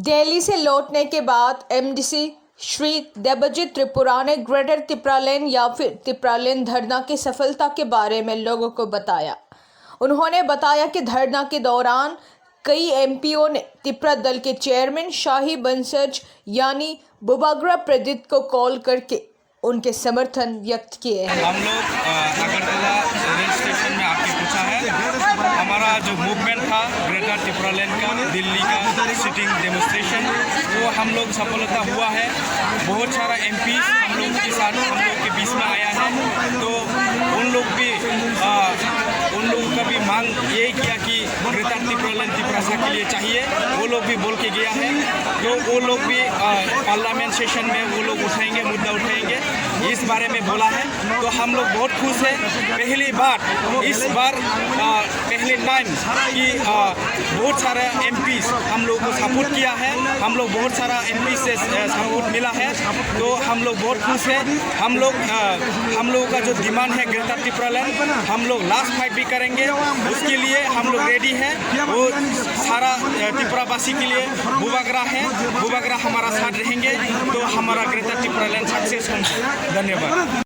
दिल्ली से लौटने के बाद एमडीसी श्री देबजीत त्रिपुरा ने ग्रेटर तिपरालेन या फिर तिपरालेन धरना की सफलता के बारे में लोगों को बताया। उन्होंने बताया कि धरना के दौरान कई एमपीओ ने तिपरा दल के चेयरमैन शाही बंसज यानी बुबाग्रा प्रदीप को कॉल करके उनके समर्थन व्यक्त किए हैं। हम लोग अगरतला रेल स्टेशन में आके पूछा है, हमारा जो मूवमेंट था ग्रेटर तिपरालेन का दिल्ली का सिटिंग डेमोन्स्ट्रेशन, वो हम लोग सफलता हुआ है। बहुत सारा एमपी हम लोग के साथ हम लोग के बीच में आया है, तो उन लोग का भी मांग यही किया कि ग्रेटर तिपरालेन तिपरासा के लिए चाहिए। वो लोग भी बोल के गया है, तो वो लोग भी पार्लियामेंट सेशन में वो लोग उठाएंगे, मुद्दा उठाएंगे, इस बारे में बोला है। तो हम लोग बहुत खुश हैं। पहली बार इस बार पहले टाइम कि बहुत सारा एमपीस हम लोग को सपोर्ट किया है, हम लोग बहुत सारा एमपी से सपोर्ट मिला है, तो हम लोग बहुत खुश हैं। हम लोगों का जो डिमांड है ग्रेटर तिपरालेन, हम लोग लास्ट फाइट भी करेंगे, उसके लिए हम लोग रेडी हैं। वो सारा त्रिपुरावासी के लिए बुबाग्रा है, बुबाग्रा हमारा साथ रहेंगे, तो हमारा ग्रेटर तिपरालेन सक्सेस होंगे। धन्यवाद।